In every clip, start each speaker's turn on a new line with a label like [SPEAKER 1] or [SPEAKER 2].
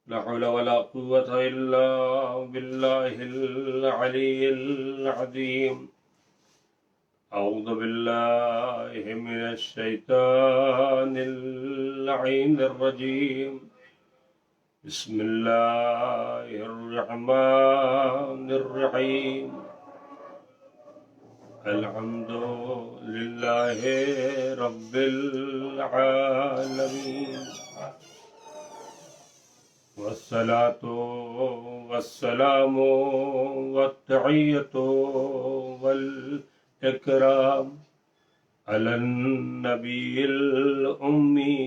[SPEAKER 1] لا حول ولا قوة إلا بالله العلي العظيم. أعوذ بالله من الشيطان اللعين الرجيم. بسم الله الرحمن الرحيم. الحمد لله رب العالمين، والصلاة والسلام والتحية والإكرام على النبي الأمي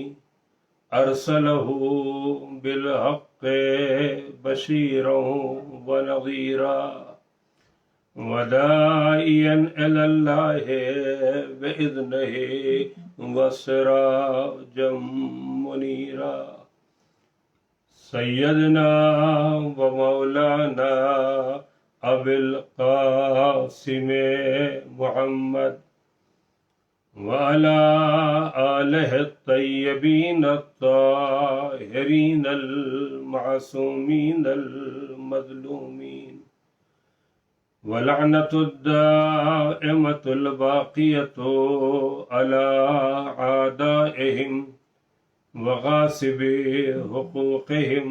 [SPEAKER 1] أرسله بالحق بشيرا ونذيرا وداعيا إلى الله بإذنه وسراجا منيرا. سيدنا ومولانا أبي القاسم محمد وعلى آله الطيبين الطاهرين المعصومين المظلومين، ولعنة الدائمة الباقية على أعدائهم وغاصب حقوقهم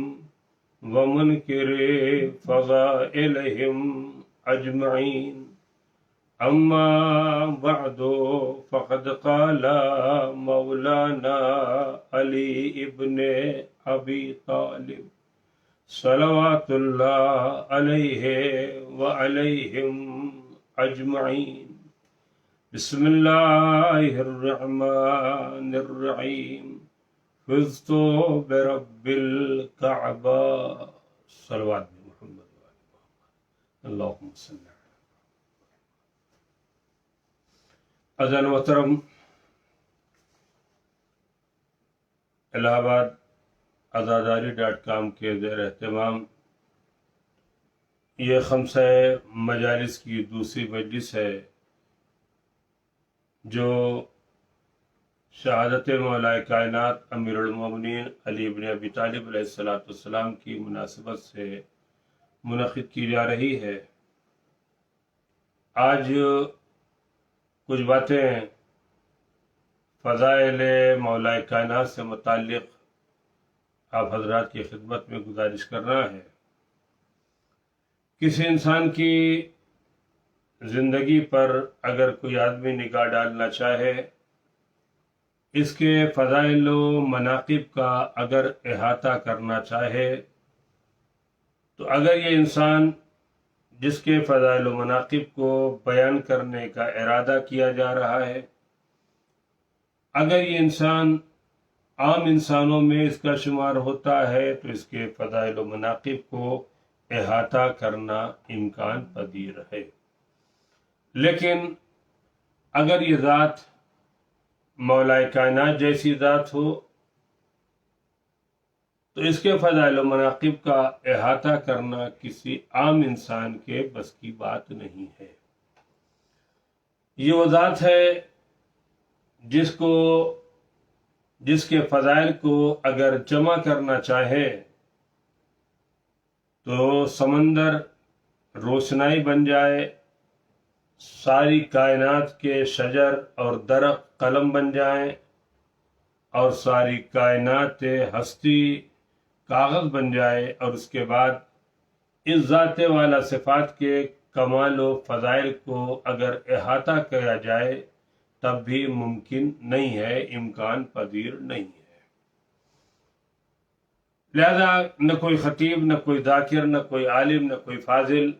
[SPEAKER 1] ومنكر فضائلهم أجمعين. أما بعد، فقد قال مولانا علي ابن أبي طالب صلوات الله عليه وعليهم أجمعين. بسم الله الرحمن الرحيم. فزت برب الكعبة. صلوات محمد اللهم صل. اذان محترم، الہ آباد عزاداری.com کے زیر اہتمام یہ خمسہ مجالس کی دوسری مجلس ہے جو شہادت مولا کائنات امیر المومنین علی ابن ابی طالب علیہ السلام کی مناسبت سے منعقد کی جا رہی ہے. آج کچھ باتیں فضائل مولا کائنات سے متعلق آپ حضرات کی خدمت میں گزارش کرنا ہے. کسی انسان کی زندگی پر اگر کوئی آدمی نگاہ ڈالنا چاہے، اس کے فضائل و مناقب کا اگر احاطہ کرنا چاہے، تو اگر یہ انسان جس کے فضائل و مناقب کو بیان کرنے کا ارادہ کیا جا رہا ہے، اگر یہ انسان عام انسانوں میں اس کا شمار ہوتا ہے تو اس کے فضائل و مناقب کو احاطہ کرنا امکان پذیر ہے. لیکن اگر یہ ذات مولا کائنات جیسی ذات ہو تو اس کے فضائل و مناقب کا احاطہ کرنا کسی عام انسان کے بس کی بات نہیں ہے. یہ وہ ذات ہے جس کے فضائل کو اگر جمع کرنا چاہے تو سمندر روشنائی بن جائے، ساری کائنات کے شجر اور درخت قلم بن جائیں، اور ساری کائنات ہستی کاغذ بن جائے، اور اس کے بعد اس ذات والا صفات کے کمال و فضائل کو اگر احاطہ کیا جائے تب بھی ممکن نہیں ہے، امکان پذیر نہیں ہے. لہذا نہ کوئی خطیب، نہ کوئی ذاکر، نہ کوئی عالم، نہ کوئی فاضل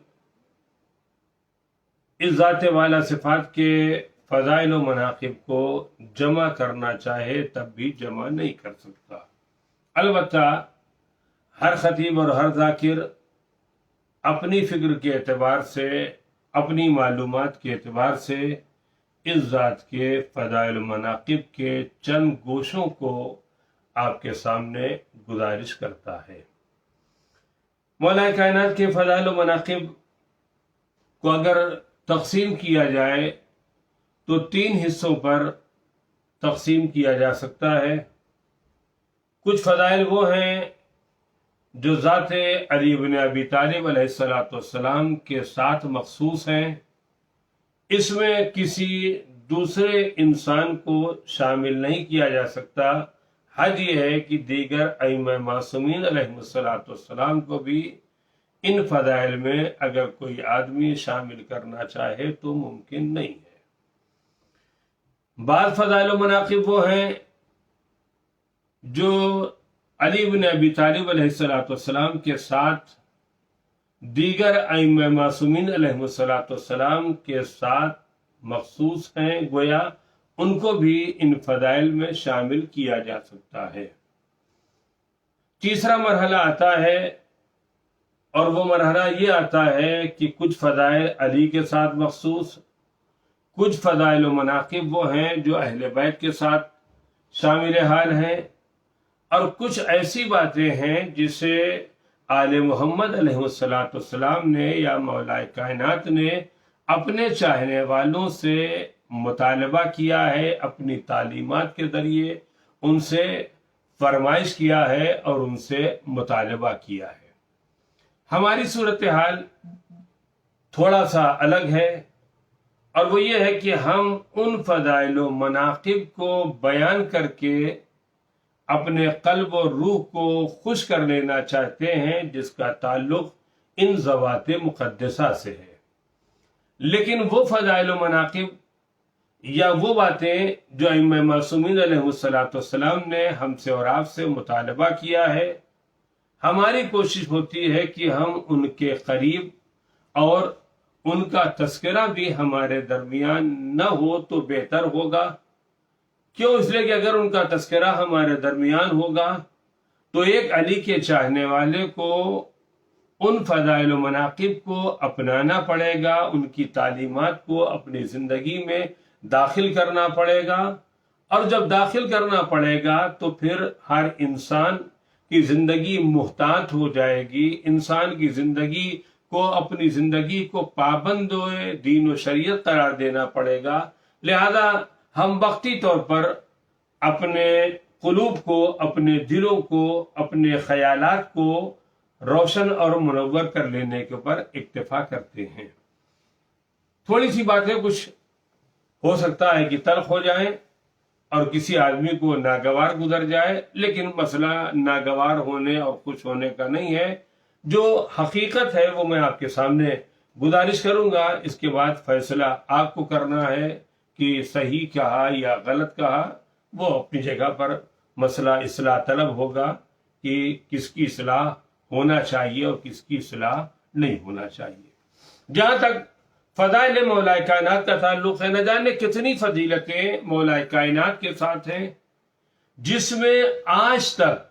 [SPEAKER 1] اس ذات والا صفات کے فضائل و مناقب کو جمع کرنا چاہے تب بھی جمع نہیں کر سکتا. البتہ ہر خطیب اور ہر ذاکر اپنی فکر کے اعتبار سے، اپنی معلومات کے اعتبار سے اس ذات کے فضائل و مناقب کے چند گوشوں کو آپ کے سامنے گزارش کرتا ہے. مولا کائنات کے فضائل و مناقب کو اگر تقسیم کیا جائے تو 3 حصوں پر تقسیم کیا جا سکتا ہے۔ کچھ فضائل وہ ہیں جو ذات علی بن ابی طالب علیہ السلام کے ساتھ مخصوص ہیں، اس میں کسی دوسرے انسان کو شامل نہیں کیا جا سکتا۔ حج یہ ہے کہ دیگر ائمہ معصومین علیہ السلام کو بھی ان فضائل میں اگر کوئی آدمی شامل کرنا چاہے تو ممکن نہیں ہے۔ بعض فضائل و مناقب وہ ہیں جو علی بن ابی طالب علیہ السلام کے ساتھ دیگر ائمہ معصومین علیہ السلام کے ساتھ مخصوص ہیں، گویا ان کو بھی ان فضائل میں شامل کیا جا سکتا ہے۔ تیسرا مرحلہ آتا ہے اور وہ مرحلہ یہ آتا ہے کہ کچھ فضائل علی کے ساتھ مخصوص، کچھ فضائل و مناقب وہ ہیں جو اہل بیت کے ساتھ شامل حال ہیں، اور کچھ ایسی باتیں ہیں جسے آل محمد علیہ السلام نے یا مولا کائنات نے اپنے چاہنے والوں سے مطالبہ کیا ہے، اپنی تعلیمات کے ذریعے ان سے فرمائش کیا ہے اور ان سے مطالبہ کیا ہے۔ ہماری صورتحال تھوڑا سا الگ ہے، اور وہ یہ ہے کہ ہم ان فضائل و مناقب کو بیان کر کے اپنے قلب و روح کو خوش کر لینا چاہتے ہیں جس کا تعلق ان ذوات مقدسہ سے ہے، لیکن وہ فضائل و مناقب یا وہ باتیں جو ائمہ معصومین علیہ السلام نے ہم سے اور آپ سے مطالبہ کیا ہے، ہماری کوشش ہوتی ہے کہ ہم ان کے قریب اور ان کا تذکرہ بھی ہمارے درمیان نہ ہو تو بہتر ہوگا۔ کیوں؟ اس لیے کہ اگر ان کا تذکرہ ہمارے درمیان ہوگا تو ایک علی کے چاہنے والے کو ان فضائل و مناقب کو اپنانا پڑے گا، ان کی تعلیمات کو اپنی زندگی میں داخل کرنا پڑے گا، اور جب داخل کرنا پڑے گا تو پھر ہر انسان کی زندگی محتاط ہو جائے گی، انسان کی زندگی کو اپنی زندگی کو پابند دین و شریعت قرار دینا پڑے گا۔ لہذا ہم وقتی طور پر اپنے قلوب کو، اپنے دلوں کو، اپنے خیالات کو روشن اور منور کر لینے کے اوپر اکتفا کرتے ہیں۔ تھوڑی سی باتیں کچھ ہو سکتا ہے کہ تلخ ہو جائیں اور کسی آدمی کو ناگوار گزر جائے، لیکن مسئلہ ناگوار ہونے اور خوش ہونے کا نہیں ہے۔ جو حقیقت ہے وہ میں آپ کے سامنے گزارش کروں گا، اس کے بعد فیصلہ آپ کو کرنا ہے کہ صحیح کہا یا غلط کہا۔ وہ اپنی جگہ پر مسئلہ اصلاح طلب ہوگا کہ کس کی اصلاح ہونا چاہیے اور کس کی اصلاح نہیں ہونا چاہیے۔ جہاں تک فضائل مولا کائنات کا تعلق ہے، نہ جانے کتنی فضیلتیں مولا کائنات کے ساتھ ہیں، جس میں آج تک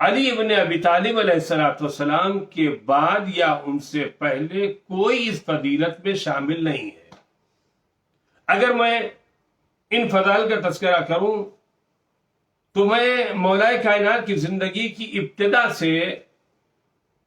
[SPEAKER 1] علی ابن ابی طالب علیہ السلام کے بعد یا ان سے پہلے کوئی اس فضیلت میں شامل نہیں ہے۔ اگر میں ان فضائل کا تذکرہ کروں تو میں مولا کائنات کی زندگی کی ابتدا سے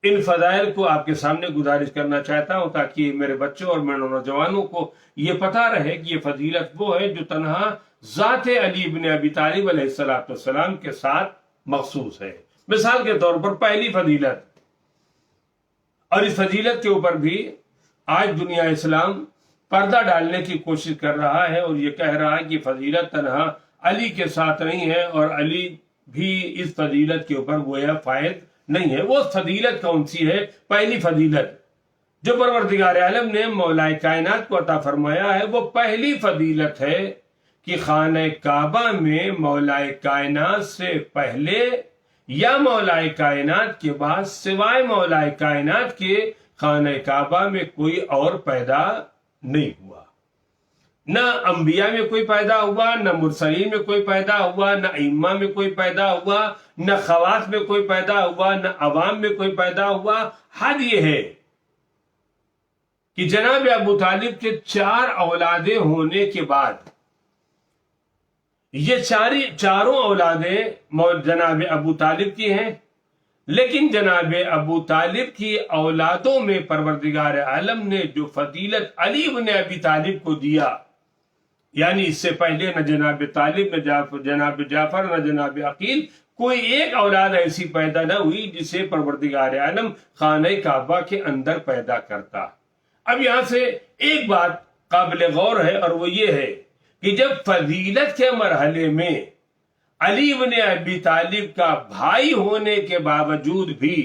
[SPEAKER 1] ان فضائل کو آپ کے سامنے گزارش کرنا چاہتا ہوں، تاکہ میرے بچوں اور میرے نوجوانوں کو یہ پتہ رہے کہ یہ فضیلت وہ ہے جو تنہا ذات علی ابن ابی طالب علیہ السلام کے ساتھ مخصوص ہے۔ مثال کے طور پر پہلی فضیلت، اور اس فضیلت کے اوپر بھی آج دنیا اسلام پردہ ڈالنے کی کوشش کر رہا ہے اور یہ کہہ رہا ہے کہ فضیلت تنہا علی کے ساتھ نہیں ہے اور علی بھی اس فضیلت کے اوپر گویا فائد نہیں ہے۔ وہ فضیلت کون سی ہے؟ پہلی فضیلت جو پروردگار عالم نے مولا کائنات کو عطا فرمایا ہے، وہ پہلی فضیلت ہے کہ خانہ کعبہ میں مولا کائنات سے پہلے یا مولا کائنات کے بعد سوائے مولا کائنات کے خانہ کعبہ میں کوئی اور پیدا نہیں ہوا۔ نہ انبیاء میں کوئی پیدا ہوا، نہ مرسلین میں کوئی پیدا ہوا، نہ ائمہ میں کوئی پیدا ہوا، نہ خواص میں کوئی پیدا ہوا، نہ عوام میں کوئی پیدا ہوا۔ حد یہ ہے کہ جناب ابو طالب کے 4 اولادیں ہونے کے بعد یہ چاروں اولادیں جناب ابو طالب کی ہیں، لیکن جناب ابو طالب کی اولادوں میں پروردگار عالم نے جو فضیلت علی بن ابی طالب کو دیا، یعنی اس سے پہلے نہ جناب طالب، نہ جناب جعفر، نہ جناب عقیل، کوئی ایک اولاد ایسی پیدا نہ ہوئی جسے پروردگار عالم خانہ کعبہ کے اندر پیدا کرتا۔ اب یہاں سے ایک بات قابل غور ہے، اور وہ یہ ہے کہ جب فضیلت کے مرحلے میں علی بن ابی طالب کا بھائی ہونے کے باوجود بھی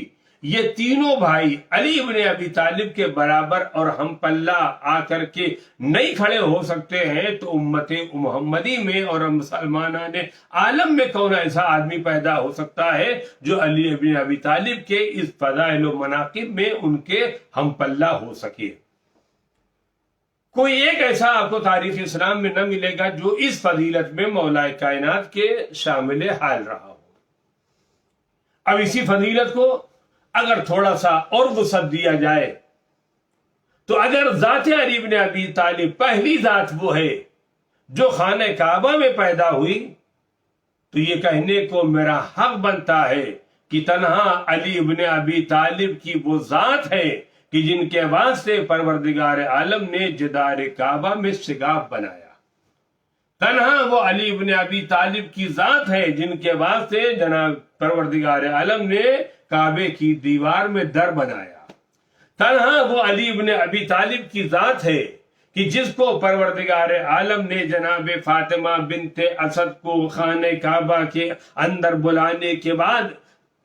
[SPEAKER 1] یہ تینوں بھائی علی بن ابی طالب کے برابر اور ہم پلہ آ کر کے نہیں کھڑے ہو سکتے ہیں، تو امت محمدی میں اور مسلمانان عالم میں کون ایسا آدمی پیدا ہو سکتا ہے جو علی بن ابی طالب کے اس فضائل و مناقب میں ان کے ہم پلہ ہو سکے؟ کوئی ایک ایسا آپ کو تاریخ اسلام میں نہ ملے گا جو اس فضیلت میں مولا کائنات کے شامل حال رہا ہو۔ اب اسی فضیلت کو اگر تھوڑا سا اور وسعت دیا جائے تو اگر ذات علی بن ابی طالب پہلی ذات وہ ہے جو خانہ کعبہ میں پیدا ہوئی، تو یہ کہنے کو میرا حق بنتا ہے کہ تنہا علی بن ابی طالب کی وہ ذات ہے کہ جن کے واسطے پروردگار عالم نے جدار کعبہ میں سگاف بنایا۔ تنہا وہ علی بن ابی طالب کی ذات ہے جن کے واسطے جناب پروردگار عالم نے کعبے کی دیوار میں در بنایا۔ تنہا وہ علی بن ابی طالب کی ذات ہے کہ جس کو پروردگار عالم نے جناب فاطمہ بنت اسد کو خانہ کعبہ کے اندر بلانے کے بعد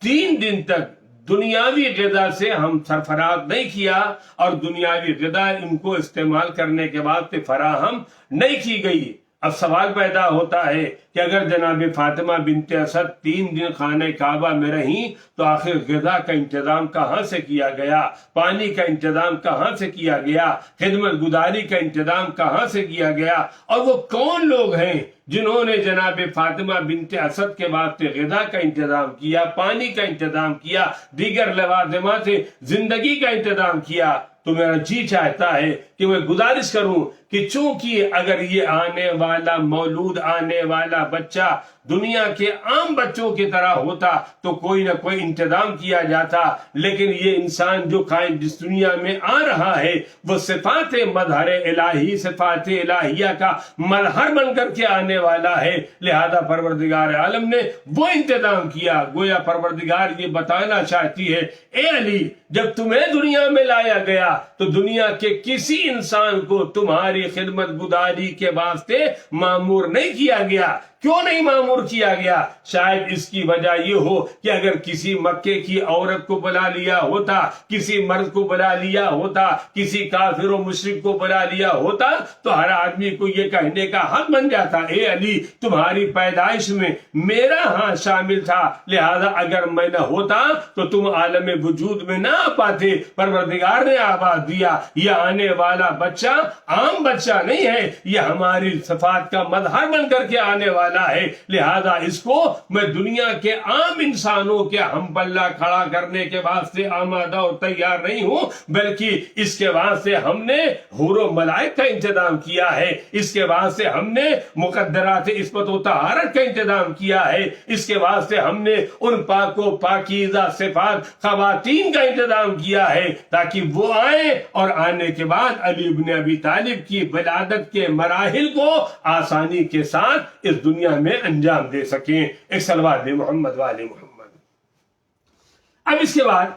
[SPEAKER 1] 3 دن تک دنیاوی غذا سے ہم سرفراز نہیں کیا، اور دنیاوی غذا ان کو استعمال کرنے کے بعد فراہم نہیں کی گئی۔ اب سوال پیدا ہوتا ہے کہ اگر جناب فاطمہ بنت اسد 3 دن خانہ کعبہ میں رہیں تو آخر غذا کا انتظام کہاں سے کیا گیا، پانی کا انتظام کہاں سے کیا گیا، خدمت گزاری کا انتظام کہاں سے کیا گیا، اور وہ کون لوگ ہیں جنہوں نے جناب فاطمہ بنت اسد کے واسطے غذا کا انتظام کیا، پانی کا انتظام کیا، دیگر لوازمات زندگی کا انتظام کیا؟ تو میرا جی چاہتا ہے کہ میں گزارش کروں کہ چونکہ اگر یہ آنے والا مولود، آنے والا بچہ دنیا کے عام بچوں کی طرح ہوتا تو کوئی نہ کوئی انتظام کیا جاتا، لیکن یہ انسان جو قائم جس دنیا میں آ رہا ہے وہ صفات مظہر الہی، صفات الہیہ کا مظہر بن کر کے آنے والا ہے، لہذا پروردگار عالم نے وہ انتظام کیا۔ گویا پروردگار یہ بتانا چاہتی ہے، اے علی، جب تمہیں دنیا میں لایا گیا تو دنیا کے کسی انسان کو تمہاری خدمت گزاری کے واسطے مامور نہیں کیا گیا۔ کیوں نہیں معمور کیا گیا؟ شاید اس کی وجہ یہ ہو کہ اگر کسی مکے کی عورت کو بلا لیا ہوتا، کسی مرد کو بلا لیا ہوتا، کسی کافر و مشرک کو بلا لیا ہوتا تو ہر آدمی کو یہ کہنے کا حق بن جاتا، اے علی تمہاری پیدائش میں میرا ہاں شامل تھا، لہذا اگر میں نہ ہوتا تو تم عالم وجود میں نہ آ پاتے، پروردگار نے آواز دیا یہ آنے والا بچہ عام بچہ نہیں ہے، یہ ہماری صفات کا مظہر بن کر کے آنے والا ہے، لہذا اس کو میں دنیا کے عام انسانوں کے ہم پلہ کھڑا کرنے کے واسطے آمادہ اور تیار نہیں ہوں، بلکہ اس کے واسطے ہم نے حور و ملائک کا انتظام کیا ہے، اس کے واسطے ہم نے مقدرات عصمت و طہارت کا انتظام کیا ہے، اس کے واسطے ہم نے ان پاک و پاکیزہ صفات خواتین کا انتظام کیا ہے تاکہ وہ آئیں اور آنے کے بعد علی بن ابی طالب کی ولادت کے مراحل کو آسانی کے ساتھ اس دنیا میں انجام دے سکیں۔ ایک صلوات دے محمد والے محمد۔ اب اس کے بعد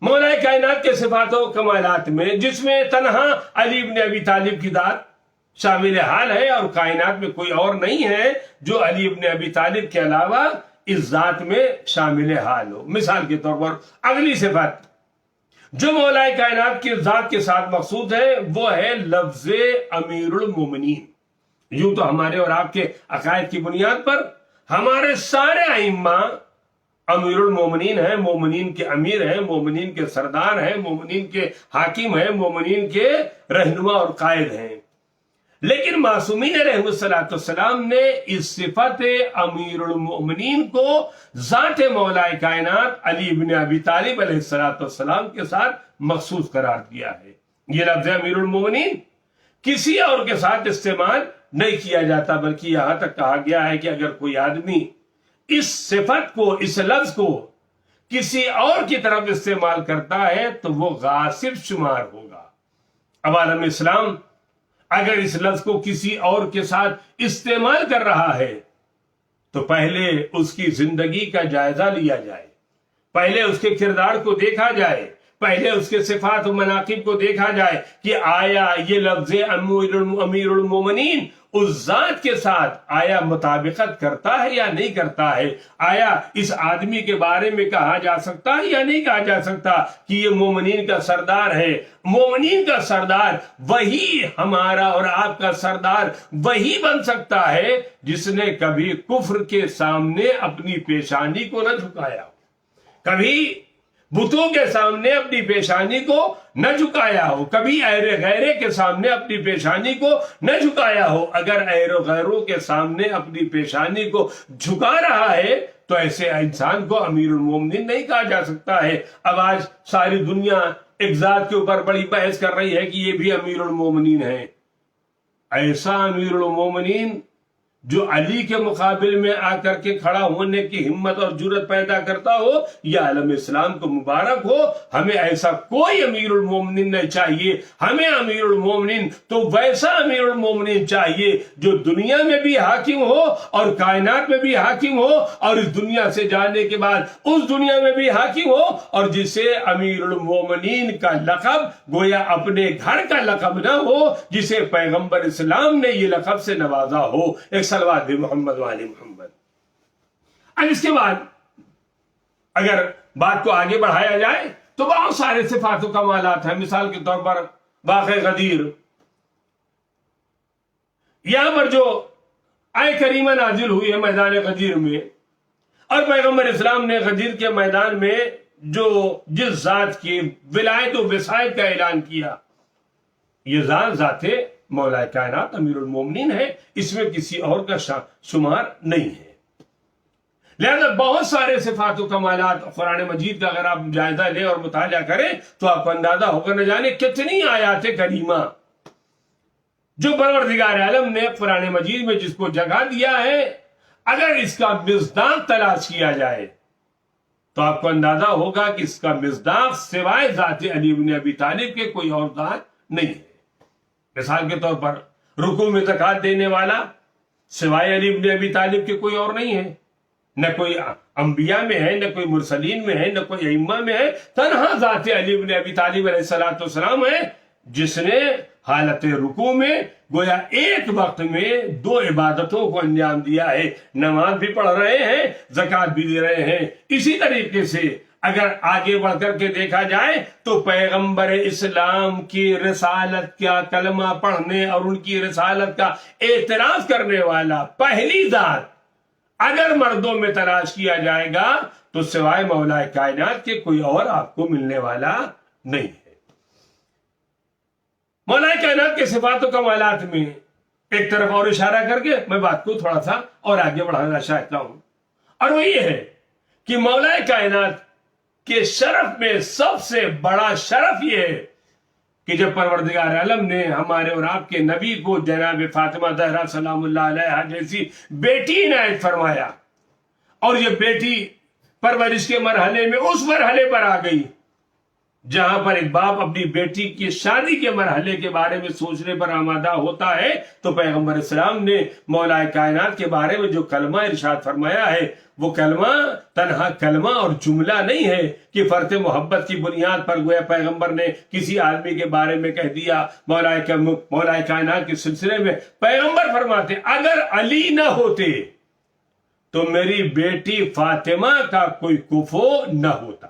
[SPEAKER 1] مولا کائنات کے صفات و کمالات میں جس میں تنہا علی بن ابی طالب کی ذات شامل حال ہے اور کائنات میں کوئی اور نہیں ہے جو علی بن ابی طالب کے علاوہ اس ذات میں شامل حال ہو۔ مثال کے طور پر اگلی صفت جو مولا کائنات کی ذات کے ساتھ مقصود ہے وہ ہے لفظ امیر المومنین۔ یوں تو ہمارے اور آپ کے عقائد کی بنیاد پر ہمارے سارے ائمہ امیر المومنین ہیں، مومنین کے امیر ہیں، مومنین کے سردار ہیں، مومنین کے حاکم ہیں، مومنین کے رہنما اور قائد ہیں، لیکن معصومین علیہ السلام نے اس صفت امیر المومنین کو ذات مولا کائنات علی بن ابی طالب علیہ السلام کے ساتھ مخصوص قرار دیا ہے۔ یہ لفظ امیر المومنین کسی اور کے ساتھ استعمال نہیں کیا جاتا، بلکہ یہاں تک کہا گیا ہے کہ اگر کوئی آدمی اس صفت کو، اس لفظ کو کسی اور کی طرف استعمال کرتا ہے تو وہ غاصب شمار ہوگا۔ اب عالم اسلام اگر اس لفظ کو کسی اور کے ساتھ استعمال کر رہا ہے تو پہلے اس کی زندگی کا جائزہ لیا جائے، پہلے اس کے کردار کو دیکھا جائے، پہلے اس کے صفات و مناقب کو دیکھا جائے کہ آیا یہ لفظ امیر المومنین اس ذات کے ساتھ آیا مطابقت کرتا ہے یا نہیں کرتا ہے، آیا اس آدمی کے بارے میں کہا جا سکتا ہے یا نہیں کہا جا سکتا کہ یہ مومنین کا سردار ہے۔ مومنین کا سردار وہی ہمارا اور آپ کا سردار وہی بن سکتا ہے جس نے کبھی کفر کے سامنے اپنی پیشانی کو نہ جھکایا، کبھی بتوں کے سامنے اپنی پیشانی کو نہ جھکایا ہو، کبھی اہل غیرے کے سامنے اپنی پیشانی کو نہ جھکایا ہو۔ اگر اہل غیروں کے سامنے اپنی پیشانی کو جھکا رہا ہے تو ایسے انسان کو امیر المومنین نہیں کہا جا سکتا ہے۔ اب آج ساری دنیا ایک ذات کے اوپر بڑی بحث کر رہی ہے کہ یہ بھی امیر المومنین ہے۔ ایسا امیر المومنین جو علی کے مقابل میں آ کر کے کھڑا ہونے کی ہمت اور جرت پیدا کرتا ہو، یا عالم اسلام کو مبارک ہو۔ ہمیں ایسا کوئی امیر المومنین نہیں چاہیے، ہمیں امیر المومنین تو ویسا امیر المومنین چاہیے جو دنیا میں بھی حاکم ہو اور کائنات میں بھی حاکم ہو، اور اس دنیا سے جانے کے بعد اس دنیا میں بھی حاکم ہو، اور جسے امیر المومنین کا لقب گویا اپنے گھر کا لقب نہ ہو، جسے پیغمبر اسلام نے یہ لقب سے نوازا ہو۔ ایک صلوات بھی محمد والی محمد۔ اب اس کے بعد اگر بات کو آگے بڑھایا جائے تو بہت سارے صفات و کمالات ہیں۔ مثال کے طور پر باغ غدیر، یہاں پر جو آیت کریمہ نازل ہوئی ہے میدان غدیر میں، اور پیغمبر اسلام نے غدیر کے میدان میں جو جس ذات کی ولایت و وصایت کا اعلان کیا، یہ ذات مولا کائنات امیر المومنین ہے، اس میں کسی اور کا شمار نہیں ہے۔ لہذا بہت سارے صفات و کمالات قرآن مجید کا اگر آپ جائزہ لیں اور مطالعہ کریں تو آپ کو اندازہ ہوگا نہ جانے کتنی آیات کریمہ جو پروردگار عالم نے قرآن مجید میں جس کو جگہ دیا ہے، اگر اس کا مصداق تلاش کیا جائے تو آپ کو اندازہ ہوگا کہ اس کا مصداق سوائے ذات علی بن ابی طالب کے کوئی اور ذات نہیں ہے۔ مثال کے طور پر رکوع میں زکوٰۃ دینے والا سوائے علی بن ابی طالب کے کوئی اور نہیں ہے، نہ کوئی انبیاء میں ہے، نہ کوئی مرسلین میں ہے، نہ کوئی ائمہ میں ہے، تنہا ذات علی بن ابی طالب علیہ السلام ہے جس نے حالت رکوع میں گویا ایک وقت میں 2 عبادتوں کو انجام دیا ہے، نماز بھی پڑھ رہے ہیں، زکوٰۃ بھی دے رہے ہیں۔ اسی طریقے سے اگر آگے بڑھ کر کے دیکھا جائے تو پیغمبر اسلام کی رسالت کا کلمہ پڑھنے اور ان کی رسالت کا اعتراف کرنے والا پہلی ذات اگر مردوں میں تلاش کیا جائے گا تو سوائے مولا کائنات کے کوئی اور آپ کو ملنے والا نہیں ہے۔ مولا کائنات کے صفات و کمالات میں ایک طرف اور اشارہ کر کے میں بات کو تھوڑا سا اور آگے بڑھانا چاہتا ہوں، اور وہ یہ ہے کہ مولا کائنات کہ شرف میں سب سے بڑا شرف یہ ہے کہ جب پروردگار عالم نے ہمارے اور آپ کے نبی کو جناب فاطمہ زہرا سلام اللہ علیہا جیسی بیٹی عنایت فرمایا، اور یہ بیٹی پرورش کے مرحلے میں اس مرحلے پر آ گئی جہاں پر ایک باپ اپنی بیٹی کی شادی کے مرحلے کے بارے میں سوچنے پر آمادہ ہوتا ہے تو پیغمبر اسلام نے مولا کائنات کے بارے میں جو کلمہ ارشاد فرمایا ہے وہ کلمہ تنہا کلمہ اور جملہ نہیں ہے کہ فرط محبت کی بنیاد پر گویا پیغمبر نے کسی آدمی کے بارے میں کہہ دیا۔ مولا کائنات کے سلسلے میں پیغمبر فرماتے اگر علی نہ ہوتے تو میری بیٹی فاطمہ کا کوئی کفو نہ ہوتا،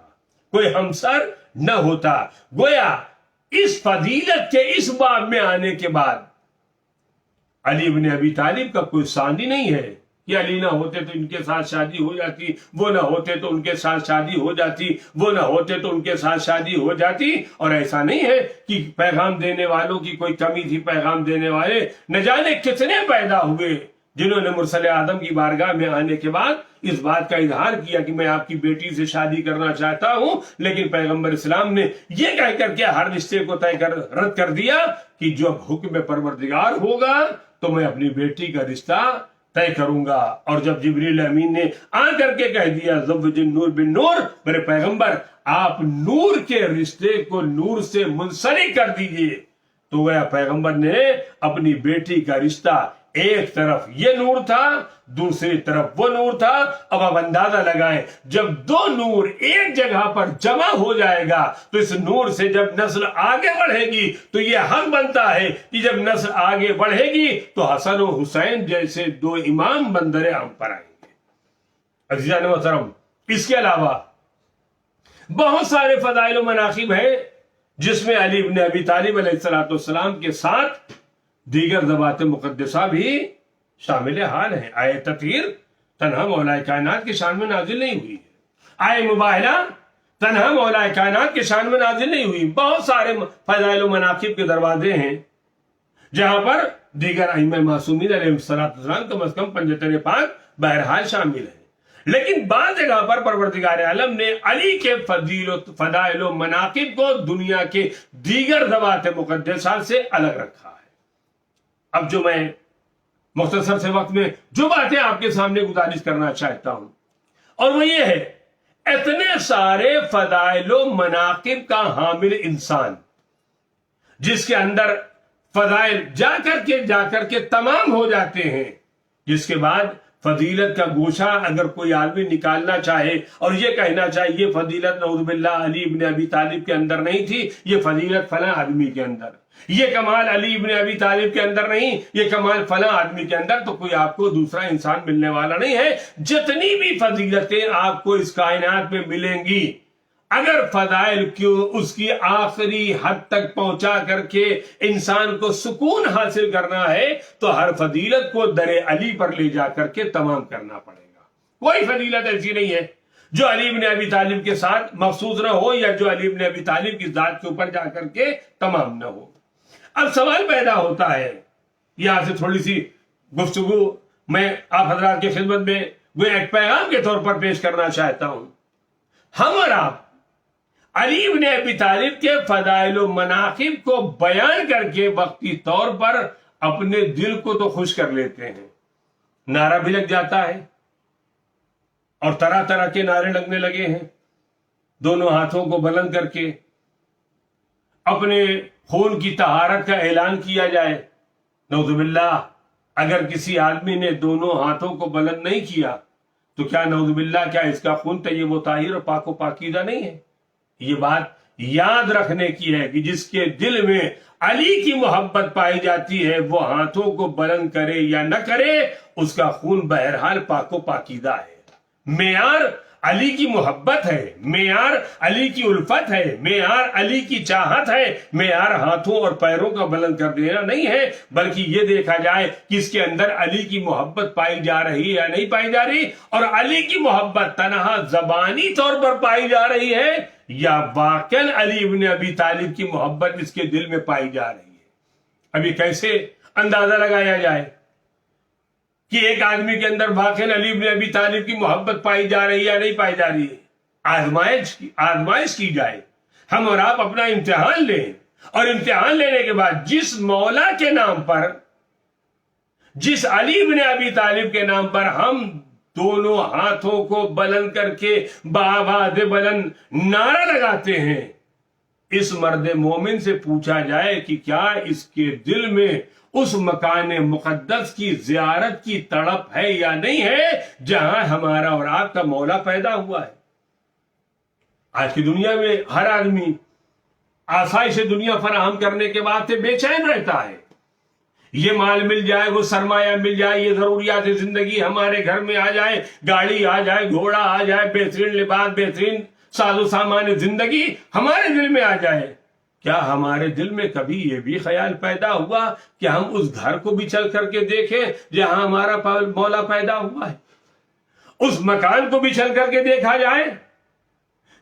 [SPEAKER 1] کوئی ہمسر نہ ہوتا۔ گویا اس فضیلت کے اس باب میں آنے کے بعد علی بن ابی طالب کا کوئی ثانی نہیں ہے کہ علی نہ ہوتے تو ان کے ساتھ شادی ہو جاتی، وہ نہ ہوتے تو ان کے ساتھ شادی ہو جاتی، وہ نہ ہوتے تو ان کے ساتھ شادی ہو جاتی۔ اور ایسا نہیں ہے کہ پیغام دینے والوں کی کوئی کمی تھی، پیغام دینے والے نہ جانے کتنے پیدا ہوئے جنہوں نے مرسل اعظم کی بارگاہ میں آنے کے بعد اس بات کا اظہار کیا کہ میں آپ کی بیٹی سے شادی کرنا چاہتا ہوں، لیکن پیغمبر اسلام نے یہ کہہ کر کے ہر رشتے کو رد کر دیا کہ جو حکم پروردگار ہوگا تو میں اپنی بیٹی کا رشتہ طے کروں گا۔ اور جب جبریل امین نے آ کر کے کہہ دیا زوج النور بالنور، میرے پیغمبر آپ نور کے رشتے کو نور سے منسلک کر دیجئے، تو گویا پیغمبر نے اپنی بیٹی کا رشتہ، ایک طرف یہ نور تھا دوسری طرف وہ نور تھا، اب آپ اندازہ لگائیں جب دو نور ایک جگہ پر جمع ہو جائے گا تو اس نور سے جب نسل آگے بڑھے گی تو یہ حق بنتا ہے کہ جب نسل آگے بڑھے گی تو حسن و حسین جیسے دو امام بندر عام پر آئیں گے۔ عزیزان محترم، اس کے علاوہ بہت سارے فضائل و مناقب ہیں جس میں علی بن ابی طالب علیہ السلام کے ساتھ دیگر ذوات مقدسہ بھی شامل حال ہیں۔ آئے تطہیر تنہا مولا کائنات کی شان میں نازل نہیں ہوئی ہے، آئے مباہلہ تنہا مولا کائنات کی شان میں نازل نہیں ہوئی۔ بہت سارے فضائل و مناقب کے دروازے ہیں جہاں پر دیگر ائمہ معصومین علیہ السلام کم از کم پنجتن پاک بہرحال شامل ہیں، لیکن بعض جگہ پر پروردگار عالم نے علی کے فضائل و مناقب کو دنیا کے دیگر ذوات مقدسہ سے الگ رکھا ہے۔ اب جو میں مختصر سے وقت میں جو باتیں آپ کے سامنے گزارش کرنا چاہتا ہوں، اور وہ یہ ہے، اتنے سارے فضائل و مناقب کا حامل انسان جس کے اندر فضائل جا کر کے تمام ہو جاتے ہیں، جس کے بعد فضیلت کا گوشہ اگر کوئی آدمی نکالنا چاہے اور یہ کہنا چاہے یہ فضیلت نعوذ باللہ علی ابن ابی طالب کے اندر نہیں تھی، یہ فضیلت فلاں آدمی کے اندر، یہ کمال علی ابن ابی طالب کے اندر نہیں، یہ کمال فلاں آدمی کے اندر، تو کوئی آپ کو دوسرا انسان ملنے والا نہیں ہے۔ جتنی بھی فضیلتیں آپ کو اس کائنات میں ملیں گی، اگر فضائل کیوں اس کی آخری حد تک پہنچا کر کے انسان کو سکون حاصل کرنا ہے تو ہر فضیلت کو در علی پر لے جا کر کے تمام کرنا پڑے گا۔ کوئی فضیلت ایسی نہیں ہے جو علی بن ابی طالب کے ساتھ مخصوص نہ ہو یا جو علی بن ابی طالب کی ذات کے اوپر جا کر کے تمام نہ ہو۔ اب سوال پیدا ہوتا ہے، یہاں سے تھوڑی سی گفتگو میں آپ حضرات کی خدمت میں وہ ایک پیغام کے طور پر پیش کرنا چاہتا ہوں۔ ہم اور آپ علی بن ابی طالب کے فضائل و مناقب کو بیان کر کے وقتی طور پر اپنے دل کو تو خوش کر لیتے ہیں، نعرہ بھی لگ جاتا ہے اور طرح طرح کے نعرے لگنے لگے ہیں، دونوں ہاتھوں کو بلند کر کے اپنے خون کی طہارت کا اعلان کیا جائے۔ نعوذ باللہ، اگر کسی آدمی نے دونوں ہاتھوں کو بلند نہیں کیا تو کیا نعوذ باللہ کیا اس کا خون طیب و طاہر اور پاک و پاکیزہ نہیں ہے؟ یہ بات یاد رکھنے کی ہے کہ جس کے دل میں علی کی محبت پائی جاتی ہے وہ ہاتھوں کو بلند کرے یا نہ کرے، اس کا خون بہرحال پاک و پاکیزہ ہے۔ معیار علی کی محبت ہے، معیار علی کی الفت ہے، معیار علی کی چاہت ہے، معیار ہاتھوں اور پیروں کا بلند کر دینا نہیں ہے، بلکہ یہ دیکھا جائے کہ اس کے اندر علی کی محبت پائی جا رہی ہے یا نہیں پائی جا رہی، اور علی کی محبت تنہا زبانی طور پر پائی جا رہی ہے یا واقعاً علی ابن ابی طالب کی محبت اس کے دل میں پائی جا رہی ہے۔ ابھی کیسے اندازہ لگایا جائے کہ ایک آدمی کے اندر واقعاً علی بن ابی طالب کی محبت پائی جا رہی ہے یا نہیں پائی جا رہی ہے؟ آزمائش کی جائے، ہم اور آپ اپنا امتحان لیں، اور امتحان لینے کے بعد جس مولا کے نام پر، جس علی بن ابی طالب کے نام پر ہم دونوں ہاتھوں کو بلند کر کے بآواز بلند نعرہ لگاتے ہیں، اس مرد مومن سے پوچھا جائے کہ کیا اس کے دل میں اس مکان مقدس کی زیارت کی تڑپ ہے یا نہیں ہے جہاں ہمارا اور آپ کا مولا پیدا ہوا ہے۔ آج کی دنیا میں ہر آدمی آسائش دنیا فراہم کرنے کے بعد سے بے چین رہتا ہے، یہ مال مل جائے، وہ سرمایہ مل جائے، یہ ضروریات زندگی ہمارے گھر میں آ جائے، گاڑی آ جائے، گھوڑا آ جائے، بہترین لباس، بہترین ساز و سامان زندگی ہمارے دل میں آ جائے۔ کیا ہمارے دل میں کبھی یہ بھی خیال پیدا ہوا کہ ہم اس گھر کو بھی چل کر کے دیکھیں جہاں ہمارا مولا پیدا ہوا ہے؟ اس مکان کو بھی چل کر کے دیکھا جائے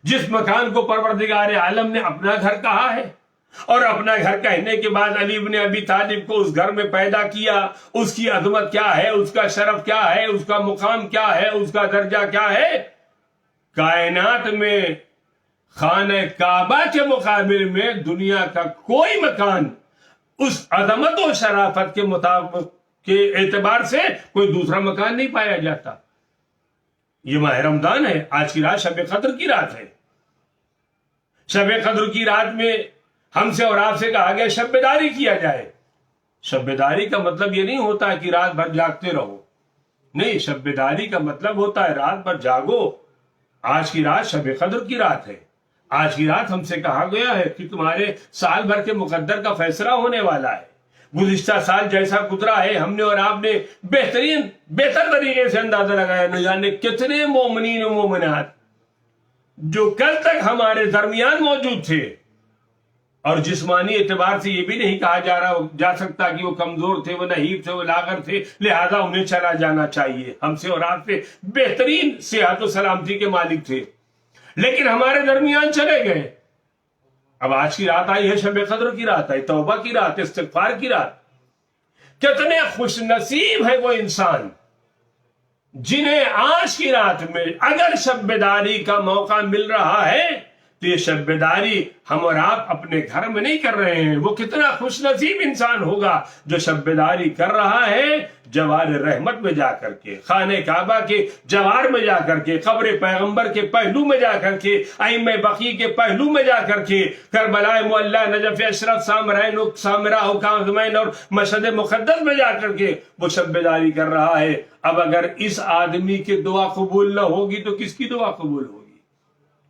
[SPEAKER 1] جس مکان کو پروردگار عالم نے اپنا گھر کہا ہے، اور اپنا گھر کہنے کے بعد علی بن ابی طالب کو اس گھر میں پیدا کیا، اس کی عظمت کیا ہے، اس کا شرف کیا ہے، اس کا مقام کیا ہے، اس کا درجہ کیا ہے؟ کائنات میں خانہ کعبہ کے مقابل میں دنیا کا کوئی مکان اس عظمت و شرافت کے مطابق کے اعتبار سے کوئی دوسرا مکان نہیں پایا جاتا. یہ ماہ رمضان ہے، آج کی رات شب قدر کی رات ہے. شب قدر کی رات میں ہم سے اور آپ سے کہا گیا شب بیداری کیا جائے. شب بیداری کا مطلب یہ نہیں ہوتا کہ رات بھر جاگتے رہو، نہیں، شب بیداری کا مطلب ہوتا ہے رات بھر جاگو. آج کی رات شب قدر کی رات ہے. آج کی رات ہم سے کہا گیا ہے کہ تمہارے سال بھر کے مقدر کا فیصلہ ہونے والا ہے. گزشتہ سال جیسا گزرا ہے ہم نے اور آپ نے بہتر طریقے سے اندازہ لگایا. نہ جانے کتنے مومنین و مومنات جو کل تک ہمارے درمیان موجود تھے اور جسمانی اعتبار سے یہ بھی نہیں کہا جا سکتا کہ وہ کمزور تھے، وہ نحیف تھے، وہ لاغر تھے، لہذا انہیں چلا جانا چاہیے. ہم سے اور آپ سے بہترین صحت و سلامتی کے مالک تھے، لیکن ہمارے درمیان چلے گئے. اب آج کی رات آئی ہے، شب قدر کی رات آئی، توبہ کی رات، استغفار کی رات. کتنے خوش نصیب ہے وہ انسان جنہیں آج کی رات میں اگر شب بیداری کا موقع مل رہا ہے تو یہ شب بیداری ہم اور آپ اپنے گھر میں نہیں کر رہے ہیں. وہ کتنا خوش نصیب انسان ہوگا جو شب بیداری کر رہا ہے جوار رحمت میں جا کر کے، خانہ کعبہ کے جوار میں جا کر کے، قبر پیغمبر کے پہلو میں جا کر کے، ائمہ بقیع کے پہلو میں جا کر کے، کربلا معلی، نجف اشرف، سامرا حکام اور مشہد مقدس میں جا کر کے وہ شب بیداری کر رہا ہے. اب اگر اس آدمی کی دعا قبول نہ ہوگی تو کس کی دعا قبول ہوگی؟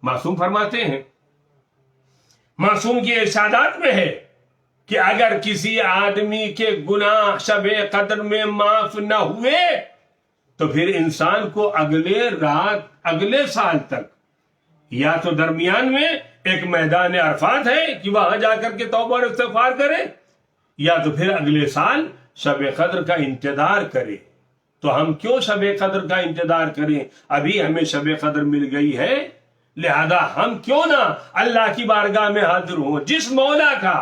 [SPEAKER 1] معصوم فرماتے ہیں، معصوم کی ارشادات میں ہے کہ اگر کسی آدمی کے گناہ شب قدر میں معاف نہ ہوئے تو پھر انسان کو اگلے سال تک یا تو درمیان میں ایک میدان عرفات ہے کہ وہاں جا کر کے توبہ اور استغفار کرے، یا تو پھر اگلے سال شب قدر کا انتظار کرے. تو ہم کیوں شب قدر کا انتظار کریں؟ ابھی ہمیں شب قدر مل گئی ہے، لہذا ہم کیوں نہ اللہ کی بارگاہ میں حاضر ہوں. جس مولا کا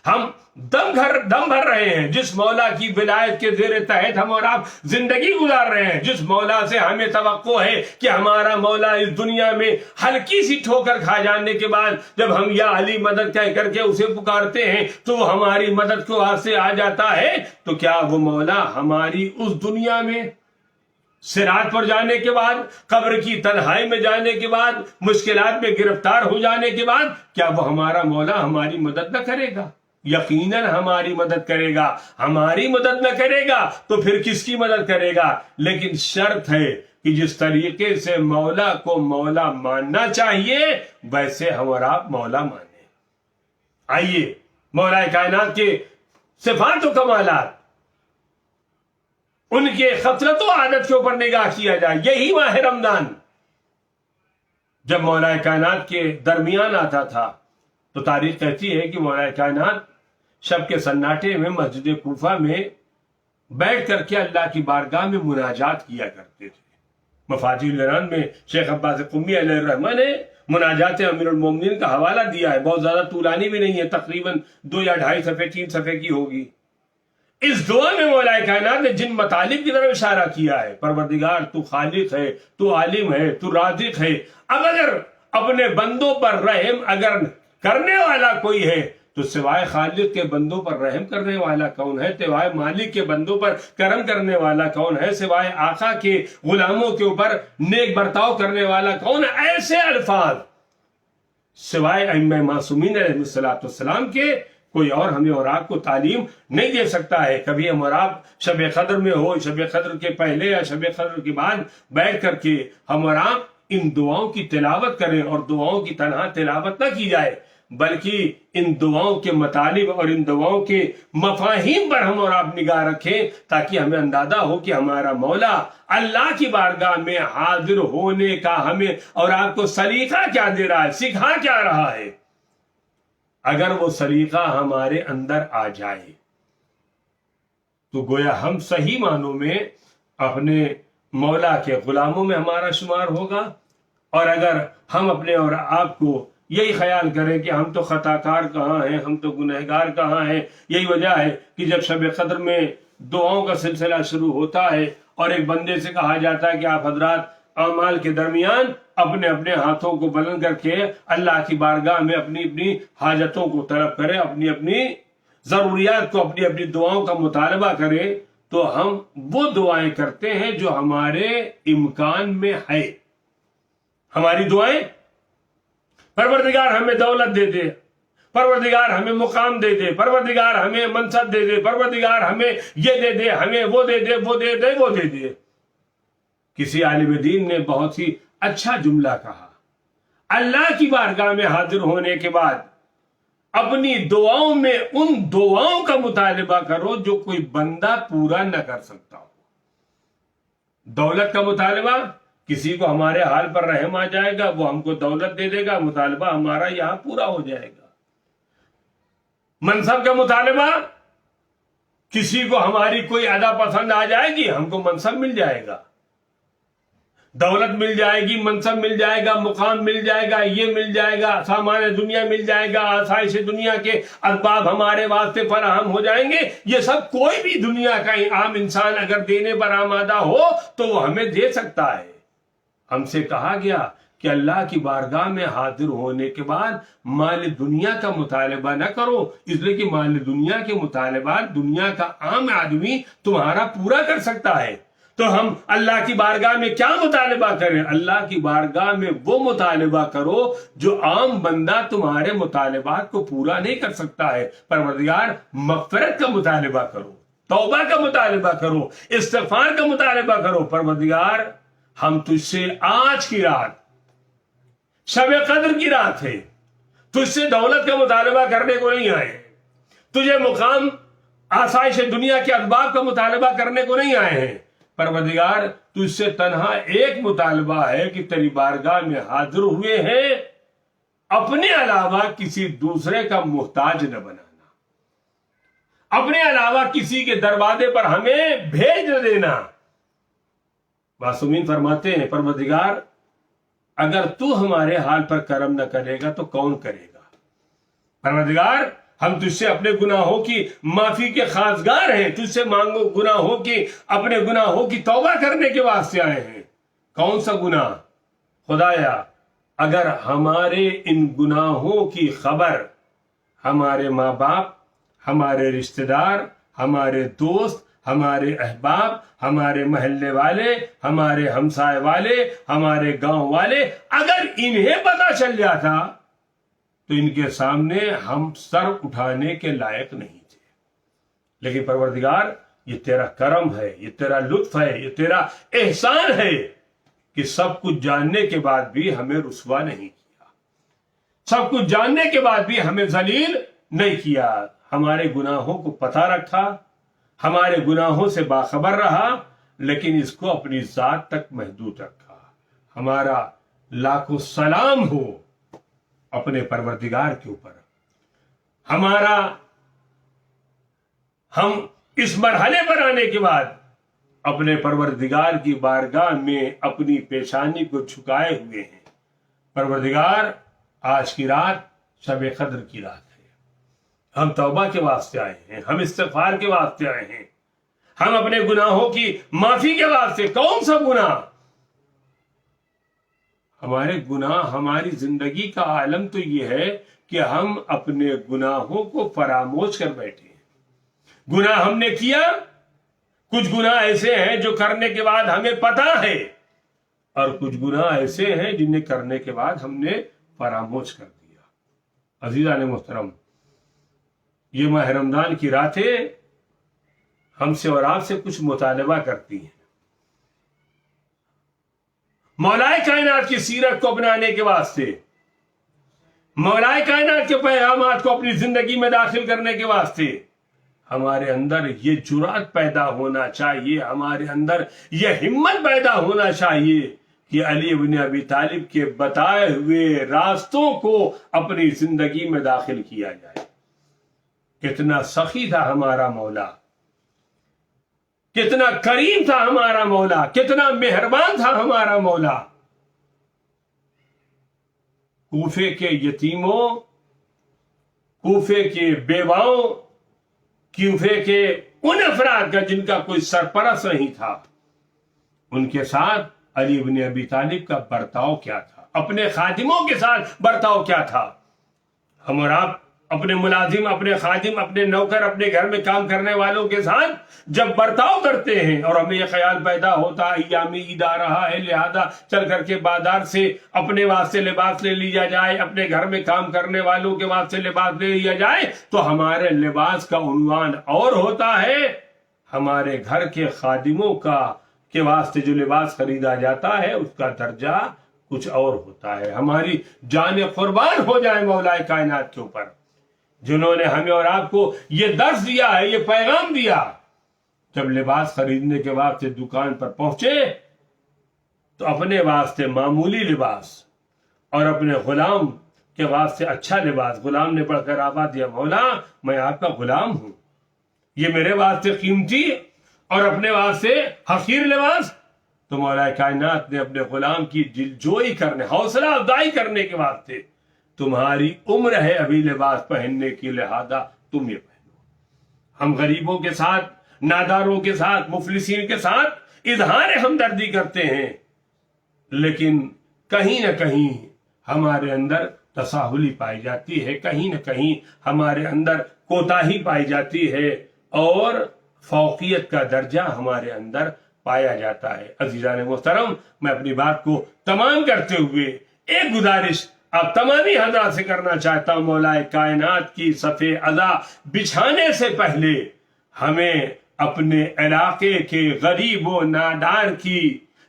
[SPEAKER 1] ہم دم بھر رہے ہیں، جس مولا کی ولایت کے زیر تحت ہم اور آپ زندگی گزار رہے ہیں، جس مولا سے ہمیں توقع ہے کہ ہمارا مولا اس دنیا میں ہلکی سی ٹھوکر کھا جانے کے بعد جب ہم یا علی مدد کہہ کر کے اسے پکارتے ہیں تو وہ ہماری مدد کو ہاتھ سے آ جاتا ہے، تو کیا وہ مولا ہماری اس دنیا میں صراط پر جانے کے بعد، قبر کی تنہائی میں جانے کے بعد، مشکلات میں گرفتار ہو جانے کے بعد، کیا وہ ہمارا مولا ہماری مدد نہ کرے گا؟ یقیناً ہماری مدد کرے گا. ہماری مدد نہ کرے گا تو پھر کس کی مدد کرے گا؟ لیکن شرط ہے کہ جس طریقے سے مولا کو مولا ماننا چاہیے ویسے ہم اور آپ مولا مانیں. آئیے مولا کائنات کے صفات و کمالات، ان کے خصلت و عادت کے اوپر نگاہ کیا جائے. یہی ماہ رمضان جب مولا کائنات کے درمیان آتا تھا تو تاریخ کہتی ہے کہ مولا کائنات شب کے سناٹے میں مسجد کوفہ میں بیٹھ کر کے اللہ کی بارگاہ میں مناجات کیا کرتے تھے. مفاتیح الجنان میں شیخ عباس قمی علیہ الرحمہ نے مناجات امیر المومنین کا حوالہ دیا ہے. بہت زیادہ طولانی بھی نہیں ہے، تقریباً 2 یا 2.5 صفحے 3 صفحے کی ہوگی. اس دعا میں مولا کائنات نے جن مطالب کی طرف اشارہ کیا ہے، پروردگار تو خالق ہے، تو عالم ہے، تو رازق ہے. اب اگر اپنے بندوں پر رحم اگر کرنے والا کوئی ہے تو سوائے خالق کے بندوں پر رحم کرنے والا کون ہے؟ سوائے مالک کے بندوں پر کرم کرنے والا کون ہے؟ سوائے آقا کے غلاموں کے اوپر نیک برتاؤ کرنے والا کون ہے؟ ایسے الفاظ سوائے ائمہ معصومین علیہ السلام کے کوئی اور ہمیں اور آپ کو تعلیم نہیں دے سکتا ہے. کبھی ہم اور آپ شب قدر میں ہو، شب قدر کے پہلے یا شب قدر کے بعد بیٹھ کر کے ہم اور آپ ان دعاؤں کی تلاوت کریں، اور دعاؤں کی تنہا تلاوت نہ کی جائے بلکہ ان دعاؤں کے مطالب اور ان دعاؤں کے مفاہیم پر ہم اور آپ نگاہ رکھیں تاکہ ہمیں اندازہ ہو کہ ہمارا مولا اللہ کی بارگاہ میں حاضر ہونے کا ہمیں اور آپ کو سلیقہ کیا دے رہا ہے، سکھا کیا رہا ہے. اگر وہ سلیقہ ہمارے اندر آ جائے تو گویا ہم صحیح معنوں میں اپنے مولا کے غلاموں میں ہمارا شمار ہوگا. اور اگر ہم اپنے اور آپ کو یہی خیال کریں کہ ہم تو خطا کار کہاں ہیں، ہم تو گنہگار کہاں ہیں، یہی وجہ ہے کہ جب شب قدر میں دعاؤں کا سلسلہ شروع ہوتا ہے اور ایک بندے سے کہا جاتا ہے کہ آپ حضرات اعمال کے درمیان اپنے اپنے ہاتھوں کو بلند کر کے اللہ کی بارگاہ میں اپنی اپنی حاجتوں کو طلب کریں، اپنی اپنی ضروریات کو اپنی اپنی دعاؤں کا مطالبہ کریں تو ہم وہ دعائیں کرتے ہیں جو ہمارے امکان میں ہے. ہماری دعائیں پروردگار ہمیں دولت دے دے، پروردگار ہمیں مقام دے دے، پروردگار ہمیں منصب دے دے، پروردگار ہمیں یہ دے دے، ہمیں وہ دے دے، وہ دے دے، وہ دے دے. کسی عالم دین نے بہت ہی اچھا جملہ کہا، اللہ کی بارگاہ میں حاضر ہونے کے بعد اپنی دعاؤں میں ان دعاؤں کا مطالبہ کرو جو کوئی بندہ پورا نہ کر سکتا ہو. دولت کا مطالبہ، کسی کو ہمارے حال پر رحم آ جائے گا، وہ ہم کو دولت دے دے گا، مطالبہ ہمارا یہاں پورا ہو جائے گا. منصب کا مطالبہ، کسی کو ہماری کوئی ادا پسند آ جائے گی، ہم کو منصب مل جائے گا، دولت مل جائے گی، منصب مل جائے گا، مقام مل جائے گا، یہ مل جائے گا، سامان دنیا مل جائے گا، آسائش دنیا کے اسباب ہمارے واسطے فراہم ہو جائیں گے. یہ سب کوئی بھی دنیا کا عام انسان اگر دینے پر آمادہ ہو تو وہ ہمیں دے سکتا ہے. ہم سے کہا گیا کہ اللہ کی بارگاہ میں حاضر ہونے کے بعد مال دنیا کا مطالبہ نہ کرو، اس لیے کہ مال دنیا کے مطالبات دنیا کا عام آدمی تمہارا پورا کر سکتا ہے. تو ہم اللہ کی بارگاہ میں کیا مطالبہ کریں؟ اللہ کی بارگاہ میں وہ مطالبہ کرو جو عام بندہ تمہارے مطالبات کو پورا نہیں کر سکتا ہے. پروردگار مغفرت کا مطالبہ کرو، توبہ کا مطالبہ کرو، استغفار کا مطالبہ کرو. پروردگار ہم تجھ سے آج کی رات، شب قدر کی رات ہے، تجھ سے دولت کا مطالبہ کرنے کو نہیں آئے، تجھے مقام آسائش دنیا کے اسباب کا مطالبہ کرنے کو نہیں آئے ہیں. پروردگار تجھ سے تنہا ایک مطالبہ ہے کہ تیری بارگاہ میں حاضر ہوئے ہیں، اپنے علاوہ کسی دوسرے کا محتاج نہ بنانا، اپنے علاوہ کسی کے دروازے پر ہمیں بھیج نہ دینا. معصومین فرماتے ہیں پروردگار اگر تو ہمارے حال پر کرم نہ کرے گا تو کون کرے گا؟ پروردگار ہم تجھ سے اپنے گناہوں کی معافی کے خواستگار ہیں، تجھ سے مانگو گناہوں کی، اپنے گناہوں کی توبہ کرنے کے واسطے آئے ہیں. کون سا گناہ؟ خدایا اگر ہمارے ان گناہوں کی خبر ہمارے ماں باپ، ہمارے رشتہ دار، ہمارے دوست، ہمارے احباب، ہمارے محلے والے، ہمارے ہمسائے والے، ہمارے گاؤں والے، اگر انہیں پتہ چل جاتا تو ان کے سامنے ہم سر اٹھانے کے لائق نہیں تھے. لیکن پروردگار یہ تیرا کرم ہے، یہ تیرا لطف ہے، یہ تیرا احسان ہے کہ سب کچھ جاننے کے بعد بھی ہمیں رسوا نہیں کیا، سب کچھ جاننے کے بعد بھی ہمیں ذلیل نہیں کیا. ہمارے گناہوں کو پتہ رکھا، ہمارے گناہوں سے باخبر رہا، لیکن اس کو اپنی ذات تک محدود رکھا. ہمارا لاکھوں سلام ہو اپنے پروردگار کے اوپر. ہم اس مرحلے پر آنے کے بعد اپنے پروردگار کی بارگاہ میں اپنی پیشانی کو جھکائے ہوئے ہیں. پروردگار آج کی رات شب قدر کی رات ہے، ہم توبہ کے واسطے آئے ہیں، ہم استغفار کے واسطے آئے ہیں، ہم اپنے گناہوں کی معافی کے واسطے. کون سا گناہ؟ ہمارے گناہ، ہماری زندگی کا عالم تو یہ ہے کہ ہم اپنے گناہوں کو فراموش کر بیٹھے ہیں. گناہ ہم نے کیا، کچھ گناہ ایسے ہیں جو کرنے کے بعد ہمیں پتہ ہے، اور کچھ گناہ ایسے ہیں جنہیں کرنے کے بعد ہم نے فراموش کر دیا. عزیزان محترم، یہ ماہ رمضان کی راتیں ہم سے اور آپ سے کچھ مطالبہ کرتی ہیں. مولائے کائنات کی سیرت کو اپنانے کے واسطے، مولائے کائنات کے پیغامات کو اپنی زندگی میں داخل کرنے کے واسطے ہمارے اندر یہ جرأت پیدا ہونا چاہیے، ہمارے اندر یہ ہمت پیدا ہونا چاہیے کہ علی بن ابی طالب کے بتائے ہوئے راستوں کو اپنی زندگی میں داخل کیا جائے. کتنا سخی تھا ہمارا مولا، کتنا کریم تھا ہمارا مولا، کتنا مہربان تھا ہمارا مولا. کوفے کے یتیموں، کوفے کے بیواؤں، کوفے کے ان افراد کا جن کا کوئی سرپرست نہیں تھا، ان کے ساتھ علی بن ابی طالب کا برتاؤ کیا تھا، اپنے خادموں کے ساتھ برتاؤ کیا تھا. ہم اور آپ اپنے ملازم، اپنے خادم، اپنے نوکر، اپنے گھر میں کام کرنے والوں کے ساتھ جب برتاؤ کرتے ہیں اور ہمیں یہ خیال پیدا ہوتا ہے ایام عید آ رہا ہے لہذا چل کر کے بازار سے اپنے واسطے لباس لے لیا جائے، اپنے گھر میں کام کرنے والوں کے واسطے لباس لے لیا جائے، تو ہمارے لباس کا عنوان اور ہوتا ہے، ہمارے گھر کے خادموں کے واسطے جو لباس خریدا جاتا ہے اس کا درجہ کچھ اور ہوتا ہے۔ ہماری جان قربان ہو جائے مولا کائنات کے اوپر جنہوں نے ہمیں اور آپ کو یہ درس دیا ہے، یہ پیغام دیا۔ جب لباس خریدنے کے واسطے دکان پر پہنچے تو اپنے واسطے معمولی لباس اور اپنے غلام کے واسطے اچھا لباس، غلام نے بڑھ کر آواز دیا مولا میں آپ کا غلام ہوں، یہ میرے واسطے قیمتی اور اپنے واسطے حقیر لباس۔ تو مولا کائنات نے اپنے غلام کی دلجوئی کرنے، حوصلہ افزائی کرنے کے واسطے تمہاری عمر ہے ابھی لباس پہننے کی لہذا تم یہ پہنو۔ ہم غریبوں کے ساتھ، ناداروں کے ساتھ، مفلسین کے ساتھ اظہار ہمدردی کرتے ہیں، لیکن کہیں نہ کہیں ہمارے اندر تساہلی پائی جاتی ہے، کہیں نہ کہیں ہمارے اندر کوتاہی پائی جاتی ہے اور فوقیت کا درجہ ہمارے اندر پایا جاتا ہے۔ عزیزان محترم، میں اپنی بات کو تمام کرتے ہوئے ایک گزارش آپ تمامی حضرات سے کرنا چاہتا ہوں، مولا کائنات کی صف ادا بچھانے سے پہلے ہمیں اپنے علاقے کے غریب و نادار کی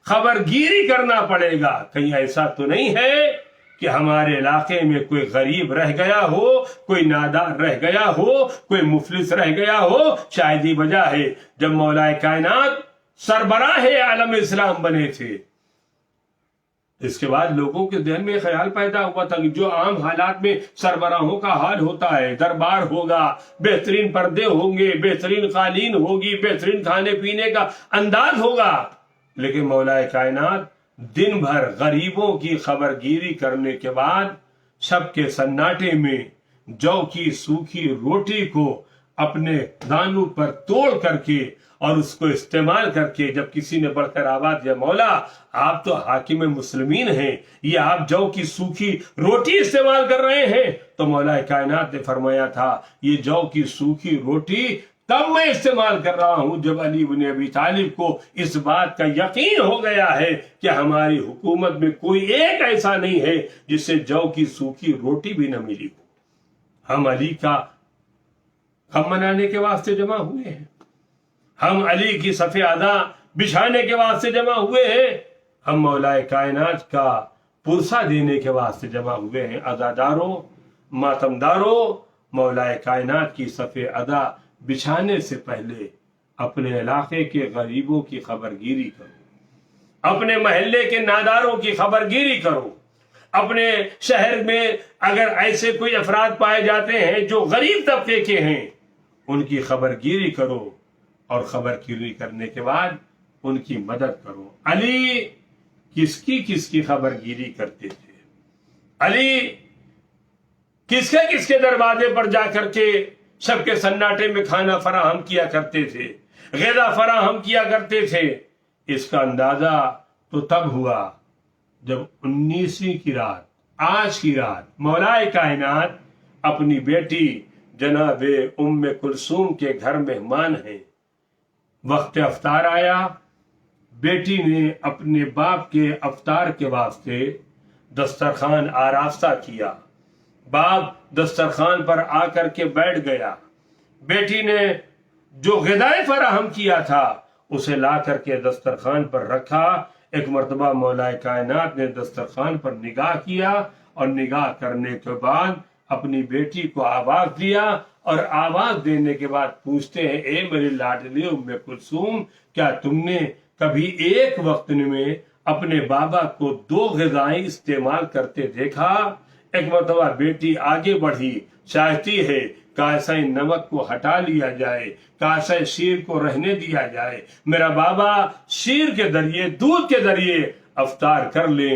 [SPEAKER 1] خبر گیری کرنا پڑے گا۔ کہیں ایسا تو نہیں ہے کہ ہمارے علاقے میں کوئی غریب رہ گیا ہو، کوئی نادار رہ گیا ہو، کوئی مفلس رہ گیا ہو؟ شاید ہی وجہ ہے جب مولا کائنات سربراہ عالم اسلام بنے تھے، اس کے بعد لوگوں کے ذہن میں خیال پیدا ہوا تھا کہ جو عام حالات میں سربراہوں کا حال ہوتا ہے، دربار ہوگا، بہترین پردے ہوں گے، بہترین قالین ہوگی، بہترین کھانے پینے کا انداز ہوگا، لیکن مولا کائنات دن بھر غریبوں کی خبر گیری کرنے کے بعد شب کے سناٹے میں جو کی سوکھی روٹی کو اپنے دانوں پر توڑ کر کے اور اس کو استعمال کر کے جب کسی نے بڑھ کر آواز دیا مولا آپ تو حاکم مسلمین ہیں، یہ آپ جو کی سوکھی روٹی استعمال کر رہے ہیں، تو مولا کائنات نے فرمایا تھا یہ جو کی سوکھی روٹی تب میں استعمال کر رہا ہوں جب علی بن ابی طالب کو اس بات کا یقین ہو گیا ہے کہ ہماری حکومت میں کوئی ایک ایسا نہیں ہے جس سے جو کی سوکھی روٹی بھی نہ ملی ہو۔ ہم علی کا غم منانے کے واسطے جمع ہوئے ہیں، ہم علی کی صف ادا بچھانے کے واسطے جمع ہوئے ہیں، ہم مولا کائنات کا پرسہ دینے کے واسطے جمع ہوئے ہیں۔ عزاداروں، ماتمداروں، مولا کائنات کی صف ادا بچھانے سے پہلے اپنے علاقے کے غریبوں کی خبر گیری کرو، اپنے محلے کے ناداروں کی خبر گیری کرو، اپنے شہر میں اگر ایسے کوئی افراد پائے جاتے ہیں جو غریب طبقے کے ہیں ان کی خبر گیری کرو، اور خبر گیری کرنے کے بعد ان کی مدد کرو۔ علی کس کی خبر گیری کرتے تھے؟ علی کس کے دروازے پر جا کر کے شب کے سناٹے میں کھانا فراہم کیا کرتے تھے، غذا فراہم کیا کرتے تھے؟ اس کا اندازہ تو تب ہوا جب 19ویں کی رات، آج کی رات، مولا کائنات اپنی بیٹی جناب ام کلثوم کے گھر مہمان ہیں، وقت افطار آیا، بیٹی نے اپنے باپ کے افطار کے واسطے دسترخوان آراستہ کیا، باپ دسترخوان پر آ کر کے بیٹھ گیا، بیٹی نے جو غذائیں فراہم کیا تھا اسے لا کر کے دسترخوان پر رکھا۔ ایک مرتبہ مولا کائنات نے دسترخوان پر نگاہ کیا اور نگاہ کرنے کے بعد اپنی بیٹی کو آواز دیا، اور آواز دینے کے بعد پوچھتے ہیں اے میری لاڈلی ام کلثوم کیا تم نے کبھی ایک وقت میں اپنے بابا کو 2 غذائیں استعمال کرتے دیکھا؟ ایک مرتبہ بیٹی آگے بڑھی، چاہتی ہے کاسہ نمک کو ہٹا لیا جائے، کاسہ شیر کو رہنے دیا جائے، میرا بابا شیر کے ذریعے، دودھ کے ذریعے افطار کر لیں،